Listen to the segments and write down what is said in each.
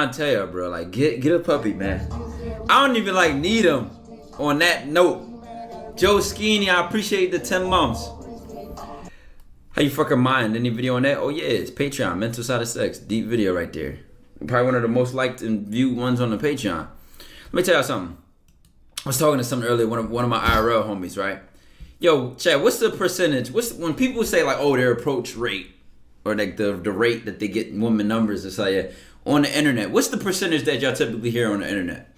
trying to tell you, bro. Like, get a puppy, man. I don't even like need him. On that note, Joe Skeeny, I appreciate the 10 months. How you fucking mind? Any video on that? Oh yeah, it's Patreon, Mental Side of Sex. Deep video right there. Probably one of the most liked and viewed ones on the Patreon. Let me tell you something. I was talking to someone earlier, one of my IRL homies, right? Yo, Chad, what's the percentage? When people say like, oh, their approach rate or like the rate that they get women numbers, it's like on the internet. What's the percentage that y'all typically hear on the internet?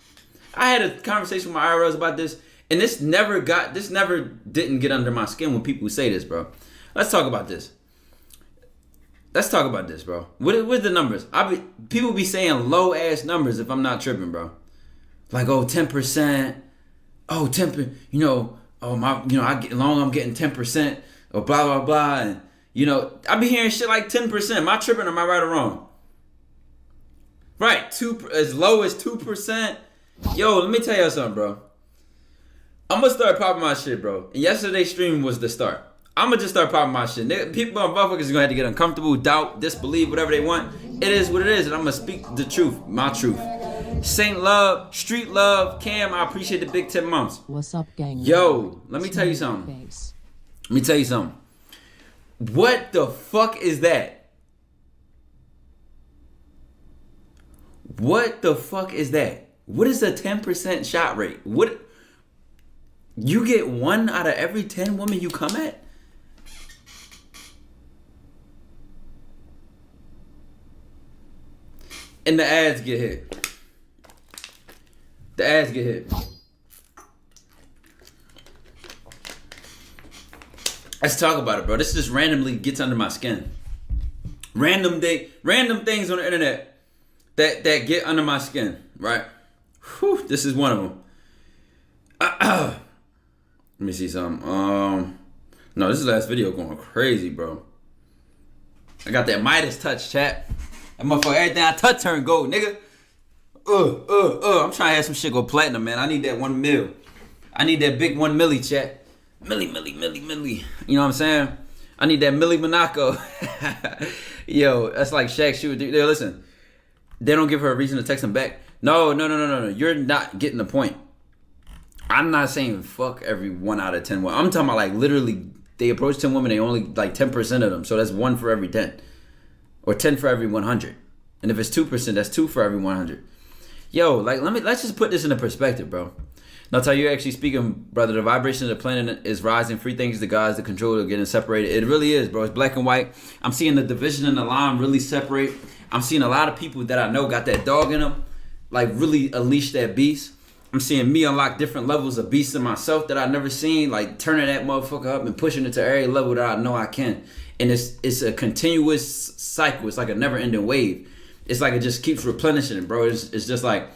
I had a conversation with my IRLs about this, and this never didn't get under my skin when people say this, bro. Let's talk about this. Bro. What's the numbers? People be saying low ass numbers if I'm not tripping, bro. Like, oh, 10%. Oh, 10%. You know, oh my, you know, I'm getting 10% or blah blah blah, and you know, I be hearing shit like 10%. Am I tripping? Am I right or wrong? Right, as low as 2%. Yo, let me tell you something, bro. I'm gonna start popping my shit, bro. And yesterday's stream was the start. I'm gonna just start popping my shit. People, motherfuckers, gonna have to get uncomfortable, doubt, disbelieve, whatever they want. It is what it is, and I'm gonna speak the truth, my truth. Saint Love, Street Love, Cam, I appreciate the big 10 months. What's up, gang? Yo, let me tell you something. What the fuck is that? What the fuck is that? What is a 10% shot rate? What? You get 1 out of every 10 women you come at? And the ads get hit. The ads get hit. Let's talk about it, bro. This just randomly gets under my skin. Random things on the internet that get under my skin, right? Whew, this is one of them. Let me see something. No, this is the last video going crazy, bro. I got that Midas touch, chat. That motherfucker, everything I touch turn gold, nigga. I'm trying to have some shit go platinum, man. I need that 1 mil. I need that big 1 milli, chat. Milli. You know what I'm saying? I need that Milli Monaco. Yo, that's like Shaq shoot. Yo, listen. They don't give her a reason to text him back. No. You're not getting the point. I'm not saying fuck every 1 out of 10 women. I'm talking about like literally they approach 10 women, they only like 10% of them. So that's 1 for every 10. Or 10 for every 100. And if it's 2%, that's 2 for every 100. Yo, like let's just put this into perspective, bro. Now, tell you actually speaking, brother, the vibration of the planet is rising. Free things, the gods, the control are getting separated. It really is, bro. It's black and white. I'm seeing the division and the line really separate. I'm seeing a lot of people that I know got that dog in them, like really unleash that beast. I'm seeing me unlock different levels of beast in myself that I've never seen, like turning that motherfucker up and pushing it to every level that I know I can. And it's a continuous cycle. It's like a never-ending wave. It's like it just keeps replenishing it, bro. It's just like,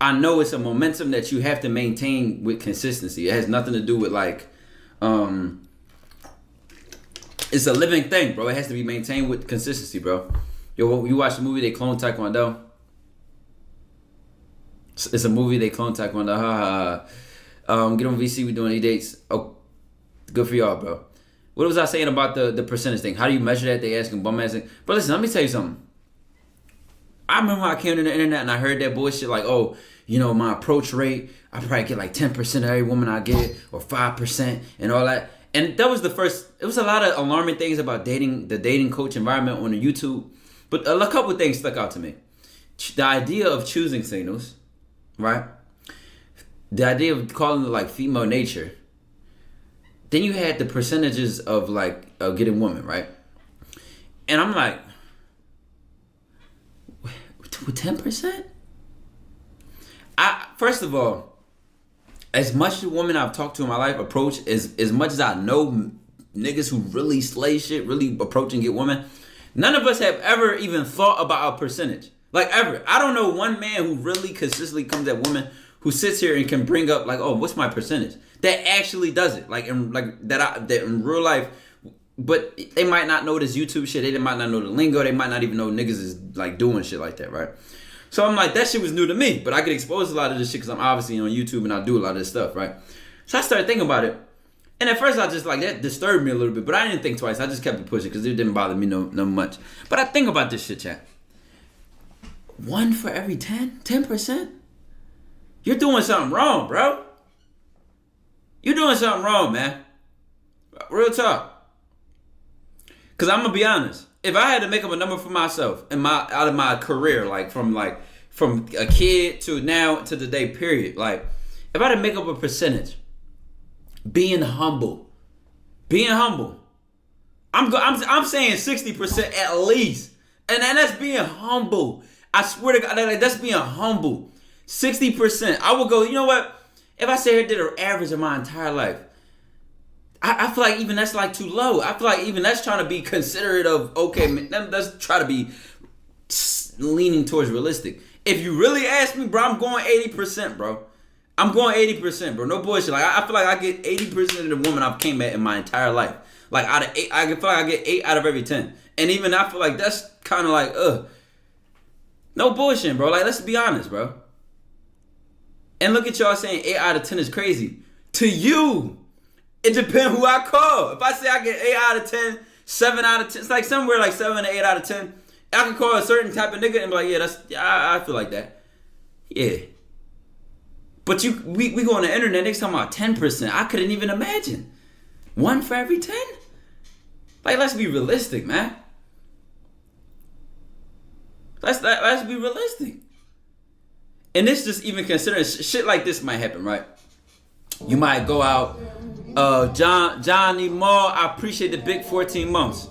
I know it's a momentum that you have to maintain with consistency. It has nothing to do with like, it's a living thing, bro. It has to be maintained with consistency, bro. Yo, you watch the movie, they clone TyKwonDoe? It's a movie, they clone TyKwonDoe. Get on VC, we doing E-dates. Oh, good for y'all, bro. What was I saying about the percentage thing? How do you measure that? They asking bum ass thing. But listen, let me tell you something. I remember when I came to the internet and I heard that bullshit like, oh, you know, my approach rate, I probably get like 10% of every woman I get, or 5% and all that. And that was the first, it was a lot of alarming things about dating, the dating coach environment on the YouTube. But a couple of things stuck out to me. The idea of choosing signals, right? The idea of calling it like female nature. Then you had the percentages of like getting women, right? And I'm like, with 10%? First of all, as much the women I've talked to in my life approach, as much as I know niggas who really slay shit, really approach and get women, none of us have ever even thought about a percentage. Like ever. I don't know one man who really consistently comes at women who sits here and can bring up like, oh, what's my percentage? That actually does it. Like that in real life. But they might not know this YouTube shit. They might not know the lingo. They might not even know niggas is like doing shit like that, right? So I'm like, that shit was new to me. But I get exposed to a lot of this shit because I'm obviously on YouTube and I do a lot of this stuff, right? So I started thinking about it. And at first I just like, that disturbed me a little bit. But I didn't think twice. I just kept it pushing because it didn't bother me no much. But I think about this shit, chat. 1 for every 10? 10%? You're doing something wrong, bro. You're doing something wrong, man. Real talk. Because I'm going to be honest. If I had to make up a number for myself out of my career, like from a kid to now to today, period. Like, if I had to make up a percentage, being humble. I'm saying 60% at least. And that's being humble. I swear to God, that's being humble. 60%. I would go, you know what? If I say I did an average of my entire life, I feel like even that's like too low. I feel like even that's trying to be considerate of, okay, let's try to be leaning towards realistic. If you really ask me, bro, I'm going 80%, bro. I'm going 80%, bro. No bullshit. Like, I feel like I get 80% of the woman I've came at in my entire life. Like, out of 8, I feel like I get 8 out of every 10. And even I feel like that's kind of like, no bullshit, bro. Like, let's be honest, bro. And look at y'all saying 8 out of 10 is crazy. To you, it depends who I call. If I say I get 8 out of 10, 7 out of 10, it's like somewhere like 7 to 8 out of 10. I can call a certain type of nigga and be like, I feel like that. Yeah. But we go on the internet, they talking about 10%. I couldn't even imagine. 1 for every 10? Like, let's be realistic, man. Let's be realistic. And this just even considering shit like this might happen, right? You might go out, Johnny Moore, I appreciate the big 14 months.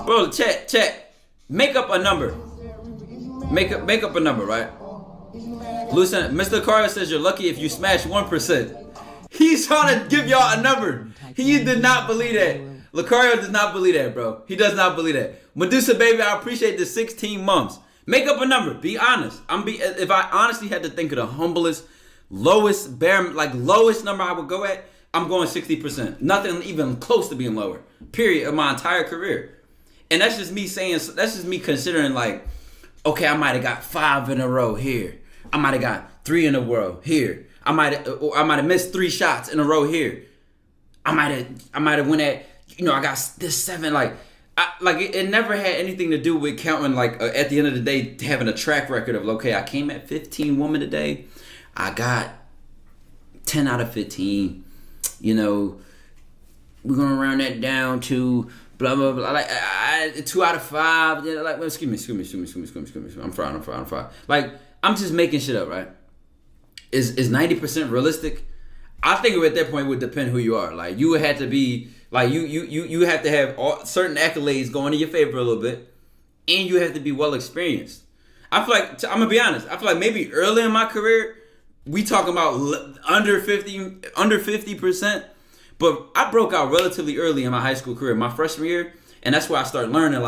Bro, check. Make up a number. Make up a number, right? Listen, Mr. Carter says you're lucky if you smash 1%. He's trying to give y'all a number. He did not believe that. Lucario does not believe that, bro. He does not believe that. Medusa, baby, I appreciate the 16 months. Make up a number. Be honest. If I honestly had to think of the humblest, lowest number I would go at, I'm going 60%. Nothing even close to being lower. Period. Of my entire career. And that's just me saying. That's just me considering like, okay, I might have got 5 in a row here. I might have got 3 in a row here. I might have missed 3 shots in a row here. I might have went at, I got this 7. It never had anything to do with counting, at the end of the day, having a track record of, okay, I came at 15 women today. I got 10 out of 15. We're going to round that down to blah, blah, blah. 2 out of 5. Excuse me. I'm fried. Like, I'm just making shit up, right? Is 90% realistic? I think at that point it would depend who you are. Like, you would have to be, like, you have to have certain accolades going in your favor a little bit, and you have to be well experienced. I feel like, I'm gonna be honest, I feel like maybe early in my career, we talking about under 50%, but I broke out relatively early in my high school career, my freshman year, and that's where I started learning,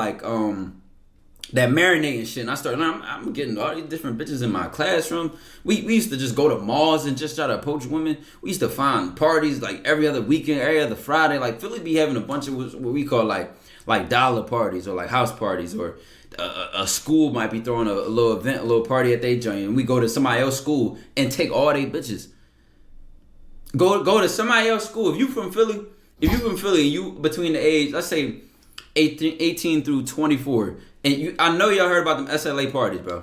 that marinating shit. And I started learning, I'm getting all these different bitches in my classroom. We used to just go to malls and just try to approach women. We used to find parties like every other weekend, every other Friday. Like, Philly be having a bunch of what we call like dollar parties or like house parties, or a school might be throwing a little event, a little party at their joint, and we go to somebody else's school and take all they bitches. Go to somebody else's school. If you from Philly, and you between the age, let's say 18 through 24, and I know y'all heard about them SLA parties, bro.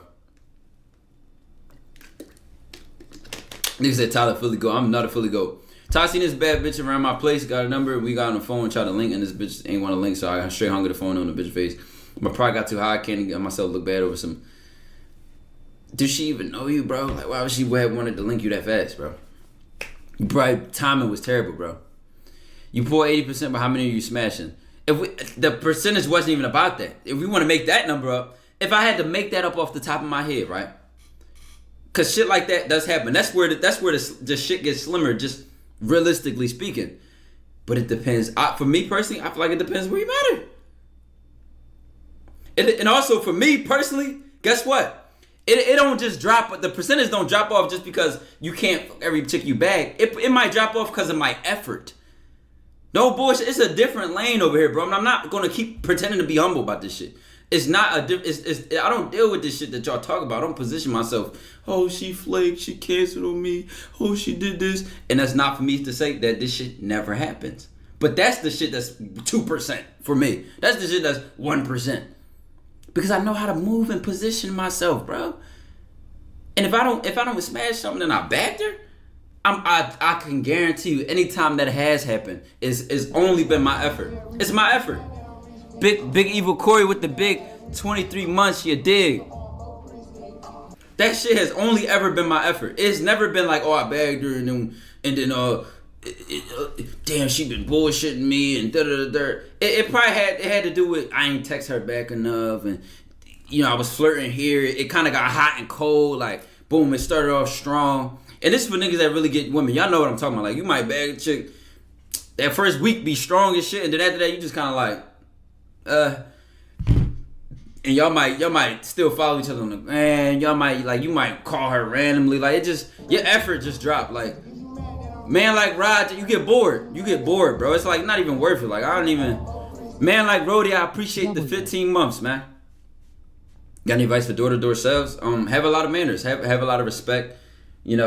Nigga said Tyler Philly go. I'm not a Philly go. Ty seen this bad bitch around my place, got a number, we got on the phone, tried to link, and this bitch ain't want to link, so I straight hung the phone on the bitch face. My pride got too high, I can't get myself look bad over some. Does she even know you, bro? Like, why would she wanted to link you that fast, bro? You probably, timing was terrible, bro. You pull 80%, but how many are you smashing? The percentage wasn't even about that. If we want to make that number up, if I had to make that up off the top of my head, right? Because shit like that does happen. That's where the shit gets slimmer, just realistically speaking. But it depends. For me personally, I feel like it depends where you matter. And also for me personally, guess what? It don't just drop, but the percentage don't drop off just because you can't fuck every chick you bag. It might drop off because of my effort. No bullshit. It's a different lane over here, bro. I'm not gonna keep pretending to be humble about this shit. It's not I don't deal with this shit that y'all talk about. I don't position myself. Oh, she flaked. She canceled on me. Oh, she did this. And that's not for me to say that this shit never happens. But that's the shit that's 2% for me. That's the shit that's 1%. because I know how to move and position myself, bro. And if I don't smash something and I bagged her, I can guarantee you, anytime that has happened, is only been my effort. It's my effort. Big evil Corey with the big 23 months, you dig? That shit has only ever been my effort. It's never been like, oh, I bagged her and then damn, she been bullshitting me and da-da-da-da. It probably had to do with I ain't text her back enough, and I was flirting here. It kind of got hot and cold, like boom, it started off strong. And this is for niggas that really get women. Y'all know what I'm talking about. Like, you might bag a chick, that first week be strong as shit, and then after that you just kind of like, and y'all might still follow each other on the, man, you might call her randomly, like, it just, your effort just dropped. Like, man like Rod, you get bored, bro. It's like not even worth it. Like, I don't even, man like Rody, I appreciate the 15 months, man. Got any advice for door-to-door sales? Have a lot of manners, have a lot of respect, think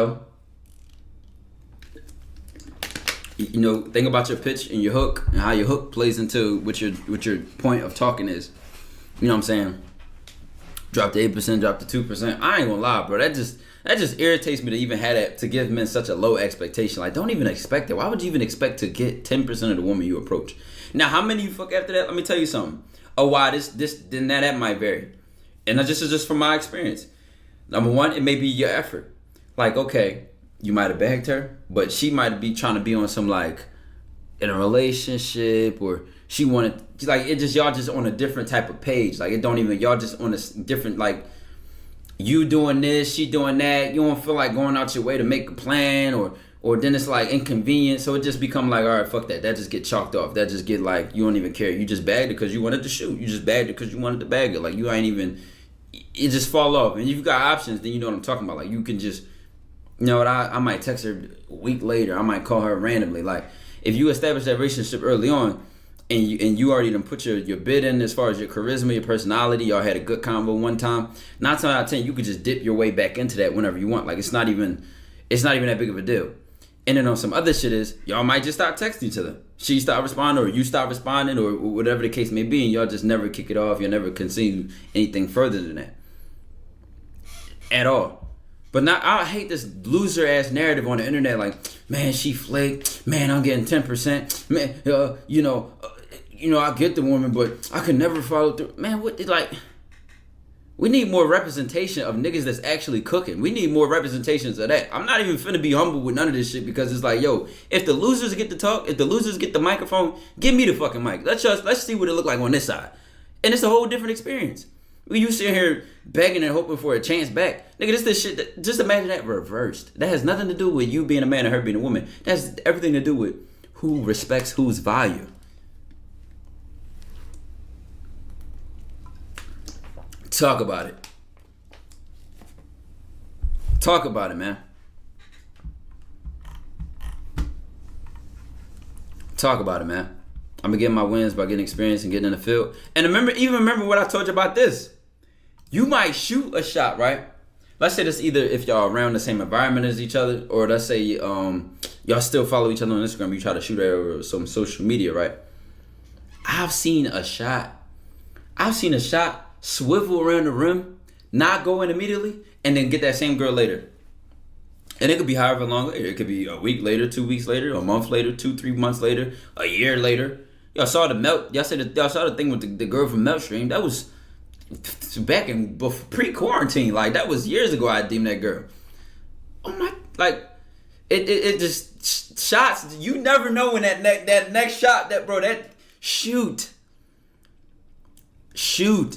about your pitch and your hook and how your hook plays into what your point of talking is. You know what I'm saying? Drop to 8%, drop to 2%. I ain't gonna lie, bro. That just irritates me to even have that, to give men such a low expectation. Like, don't even expect it. Why would you even expect to get 10% of the woman you approach? Now, how many you fuck after that? Let me tell you something. Oh, why this then that might vary. And this is just from my experience. Number one, it may be your effort. Like, okay, you might have bagged her, but she might be trying to be on some, like, in a relationship, or she wanted, like, it just, y'all just on a different type of page. Like, it don't even, y'all just on a different, like, you doing this, she doing that. You don't feel like going out your way to make a plan, or then it's like inconvenient. So it just become like, all right, fuck that. That just get chalked off. That just get like, you don't even care. You just bagged it because you wanted to shoot. You just bagged it because you wanted to bag it. Like, you ain't even, it just fall off. And if you got options, then you know what I'm talking about. Like, you can just, you know what, I might text her a week later. I might call her randomly. Like, if you establish that relationship early on, and you already done put your bid in as far as your charisma, your personality, y'all had a good convo one time, 9 times out of 10, you could just dip your way back into that whenever you want. Like, it's not even that big of a deal. And then on some other shit is, y'all might just stop texting each other. She stop responding, or you stop responding, or whatever the case may be, and y'all just never kick it off. You'll never continue anything further than that. At all. But now, I hate this loser ass narrative on the internet, like, man, she flaked, man, I'm getting 10%, man, I get the woman, but I could never follow through. Man, what, like, we need more representation of niggas that's actually cooking. We need more representations of that. I'm not even finna be humble with none of this shit, because it's like, yo, if the losers get to talk, if the losers get the microphone, give me the fucking mic. Let's see what it look like on this side. And it's a whole different experience. You sitting here begging and hoping for a chance back. Nigga, this shit that, just imagine that reversed. That has nothing to do with you being a man and her being a woman. That has everything to do with who respects whose value. Talk about it. Talk about it, man. Talk about it, man. I'm gonna get my wins by getting experience and getting in the field. And remember what I told you about this. You might shoot a shot, right? Let's say this either if y'all around the same environment as each other, or let's say y'all still follow each other on Instagram. You try to shoot at over some social media, right? I've seen a shot swivel around the rim, not go in immediately, and then get that same girl later. And it could be however long later. It could be a week later, 2 weeks later, a month later, 2-3 months later, a year later. Y'all saw the thing with the girl from Meltstream. That was back in pre-quarantine. Like, that was years ago. I deemed that girl. Oh my! Like, it just shots. You never know when that next shot, that shoot.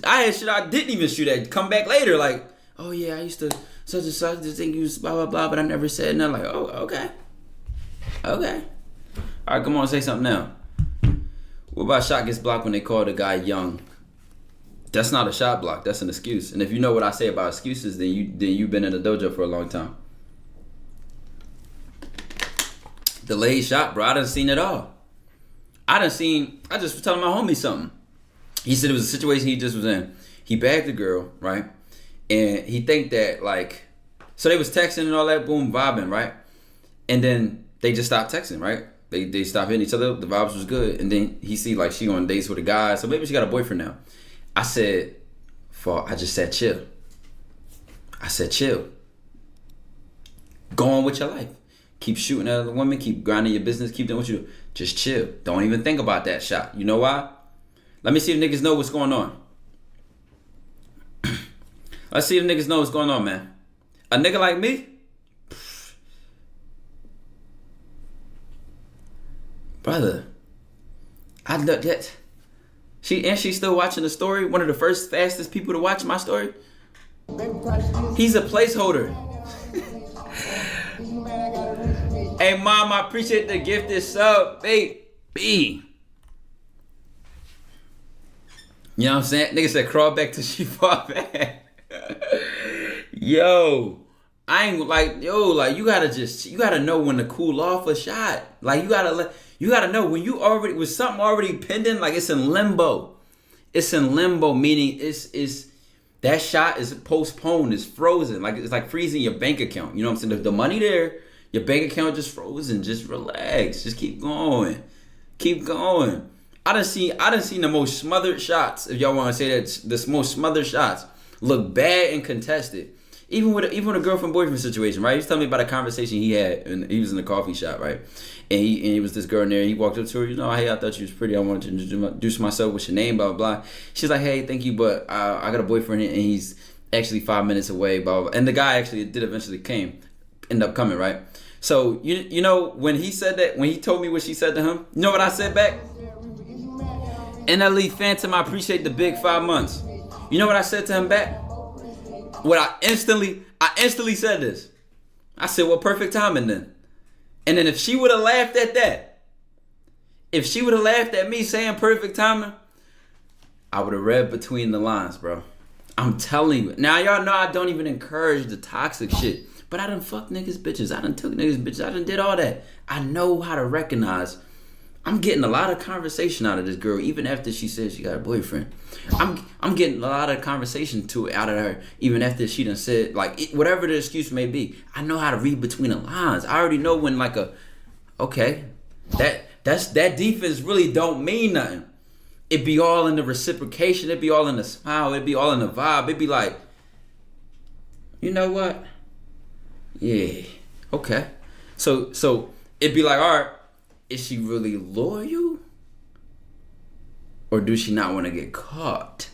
I had shit I didn't even shoot at. Come back later, like, oh yeah, I used to such and such to think you was blah blah blah, but I never said nothing. Like, oh, okay. All right, come on, say something now. What about shot gets blocked when they call the guy young? That's not a shot block. That's an excuse. And if you know what I say about excuses, then you've been in the dojo for a long time. Delayed shot, bro. I done seen it all. I just was telling my homie something. He said it was a situation he just was in. He bagged the girl, right? And he think that, like, so they was texting and all that, boom, vibing, right? And then they just stopped texting, right? They stopped hitting each other. The vibes was good. And then he see, like, she on dates with a guy. So maybe she got a boyfriend now. I said, I just said chill. I said chill. Go on with your life. Keep shooting at other women. Keep grinding your business. Keep doing what you do. Just chill. Don't even think about that shot. You know why? Let me see if niggas know what's going on. Let's see if niggas know what's going on, man. A nigga like me? Brother. I looked at... She's still watching the story. One of the first fastest people to watch my story. He's a placeholder. Hey, Mom, I appreciate the gifted sub, baby. You know what I'm saying? Nigga said crawl back till she fall back. Yo, I ain't like, you gotta know when to cool off a shot. Like, you gotta know when you already, with something already pending, like it's in limbo. It's in limbo, meaning it's that shot is postponed, it's frozen. Like, it's like freezing your bank account. You know what I'm saying? The money there, your bank account just frozen. Just relax. Just keep going. Keep going. I done seen the most smothered shots, if y'all want to say that, the most smothered shots look bad and contested. Even with a girlfriend-boyfriend situation, right? He was telling me about a conversation he had, and he was in a coffee shop, right? And he was this girl in there, and he walked up to her, hey, I thought you was pretty, I wanted to introduce myself, what's your name, blah, blah, blah. She's like, hey, thank you, but I got a boyfriend, and he's actually 5 minutes away, blah, blah, blah. And the guy actually did eventually end up coming, right? So, you know, when he said that, when he told me what she said to him, you know what I said back? NLE Phantom, I appreciate the big 5 months. You know what I said to him back? I instantly said this. I said, well, perfect timing then. And then if she would have laughed at that, if she would have laughed at me saying perfect timing, I would have read between the lines, bro. I'm telling you. Now, y'all know I don't even encourage the toxic shit. But I done fucked niggas bitches. I done took niggas bitches. I done did all that. I know how to recognize. I'm getting a lot of conversation out of this girl, even after she said she got a boyfriend. I'm getting a lot of conversation out of her, even after she done said, like, whatever the excuse may be. I know how to read between the lines. I already know when, like, okay, that defense really don't mean nothing. It be all in the reciprocation. It be all in the smile. It be all in the vibe. It be like, you know what? Yeah, okay. So it'd be like, all right, is she really loyal? Or do she not want to get caught?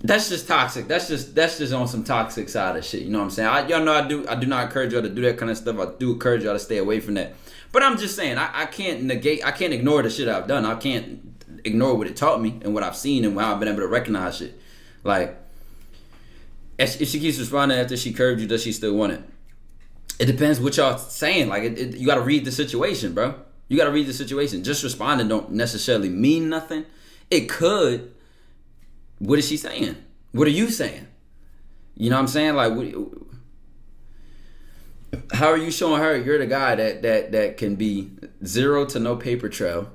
That's just toxic. That's just on some toxic side of shit. You know what I'm saying? Y'all know I do not encourage y'all to do that kind of stuff. I do encourage y'all to stay away from that. But I'm just saying, I can't ignore the shit I've done. I can't ignore what it taught me and what I've seen and how I've been able to recognize shit. Like, if she keeps responding after she curved you, does she still want it? It depends what y'all saying. Like, you got to read the situation, bro. You got to read the situation. Just responding don't necessarily mean nothing. It could. What is she saying? What are you saying? You know what I'm saying? Like, how are you showing her you're the guy that can be zero to no paper trail,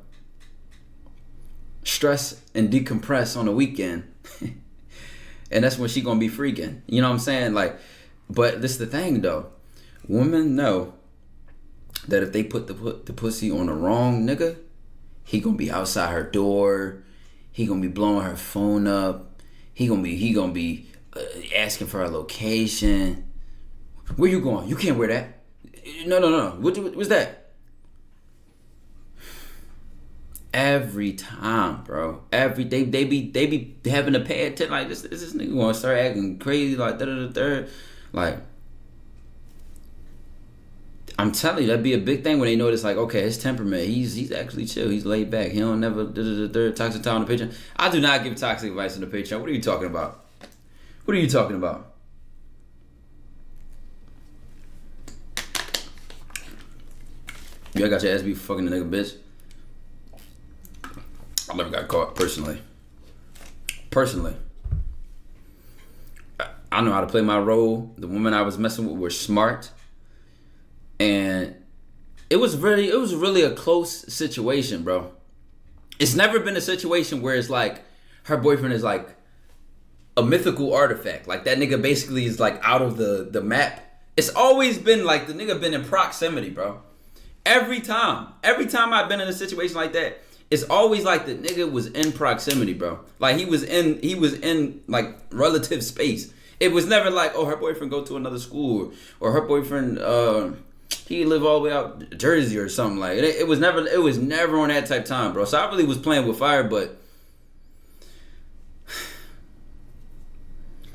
stress and decompress on the weekend, and that's when she gonna be freaking. You know what I'm saying? Like, but this is the thing though. Women know that if they put the pussy on the wrong nigga, he gonna be outside her door. He gonna be blowing her phone up. He gonna be asking for her location. Where you going? You can't wear that. No. What's that? Every time, bro. They be having to pay attention. Like this nigga gonna start acting crazy. Like da. Like, I'm telling you, that'd be a big thing when they notice, like, okay, his temperament, he's actually chill, he's laid back, he don't never toxic talk on the Patreon. I do not give toxic advice on the Patreon. What are you talking about? What are you talking about? You got your ass beat for fucking a nigga, bitch. I never got caught personally. I know how to play my role. The women I was messing with were smart. And it was really a close situation, bro. It's never been a situation where it's like her boyfriend is like a mythical artifact. Like that nigga basically is like out of the map. It's always been like the nigga been in proximity, bro. Every time I've been in a situation like that, it's always like the nigga was in proximity, bro. Like he was in like relative space. It was never like, oh, her boyfriend go to another school, or her boyfriend he live all the way out Jersey or something. Like it was never on that type of time, bro. So I really was playing with fire, but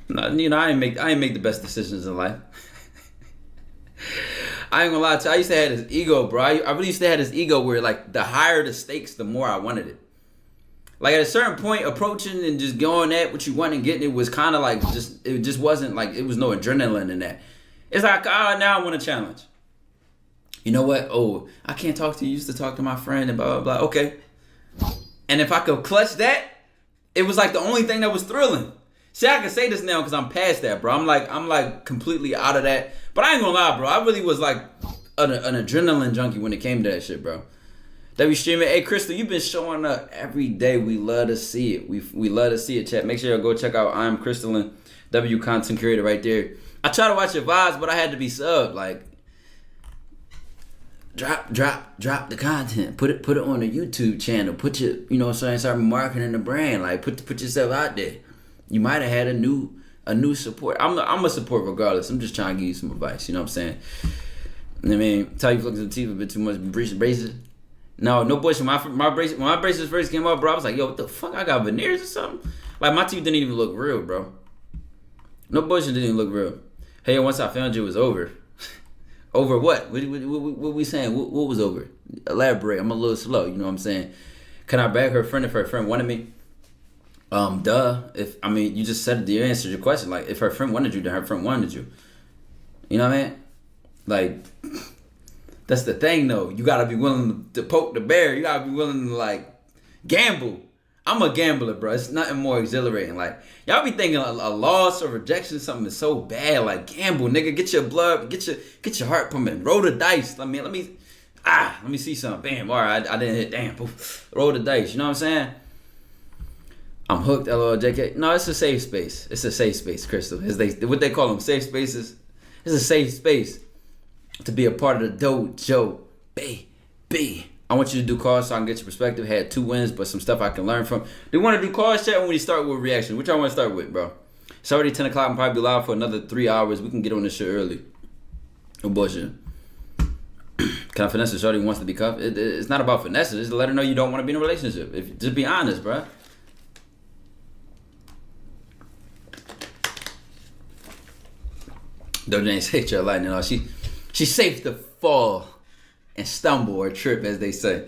you know, I ain't make the best decisions in life. I ain't gonna lie to you. I used to have this ego, bro. I really used to have this ego where like the higher the stakes, the more I wanted it. Like at a certain point, approaching and just going at what you want and getting it was kind of like it just wasn't like, it was no adrenaline in that. It's like, now I want a challenge. You know what? Oh, I can't talk to you. Used to talk to my friend and blah, blah, blah. Okay. And if I could clutch that, it was like the only thing that was thrilling. See, I can say this now because I'm past that, bro. I'm like completely out of that. But I ain't gonna lie, bro. I really was like an adrenaline junkie when it came to that shit, bro. That we streaming. Hey, Crystal, you've been showing up every day. We love to see it. We love to see it, chat. Make sure you go check out I'm Crystalline, W content creator right there. I try to watch your vibes, but I had to be subbed. Like, drop the content. Put it on the YouTube channel. Put your, you know what I'm saying, start marketing the brand. Like, put yourself out there. You might have had a new support. I'm a support regardless. I'm just trying to give you some advice. You know what I'm saying? I mean, tell you looking at the teeth a bit too much. Braces. No bullshit. When my braces first came out, bro, I was like, yo, what the fuck? I got veneers or something? Like, my teeth didn't even look real, bro. No bullshit, didn't even look real. Hey, once I found you, it was over. Over what? What we saying? What was over? Elaborate. I'm a little slow. You know what I'm saying? Can I bag her friend if her friend wanted me? If, I mean, you just said, you answered your question. Like, if her friend wanted you, then her friend wanted you. You know what I mean? Like, that's the thing, though. You gotta be willing to poke the bear. You gotta be willing to, like, gamble. I'm a gambler, bro. It's nothing more exhilarating. Like, y'all be thinking a loss or rejection, something is so bad. Like, gamble, nigga. Get your blood, get your heart pumping. Roll the dice. I mean, let me see something. Bam. All right, I didn't hit. Damn. Poof. Roll the dice. You know what I'm saying? I'm hooked, LOL, JK. No, it's a safe space. It's a safe space, Crystal. What they call them, safe spaces. It's a safe space to be a part of the DOJO, baby. I want you to do calls so I can get your perspective. Had 2 wins, but some stuff I can learn from. Do you want to do calls, chat, when we start with reaction? Which I want to start with, bro? It's already 10 o'clock. I'm probably live for another 3 hours. We can get on this shit early. No bullshit. Can I finesse a shorty who wants to be cuffed? It's not about finesse. It's to let her know you don't want to be in a relationship. Just be honest, bro. DOJO ain't safe to lightning. She's safe to fall and stumble or trip, as they say.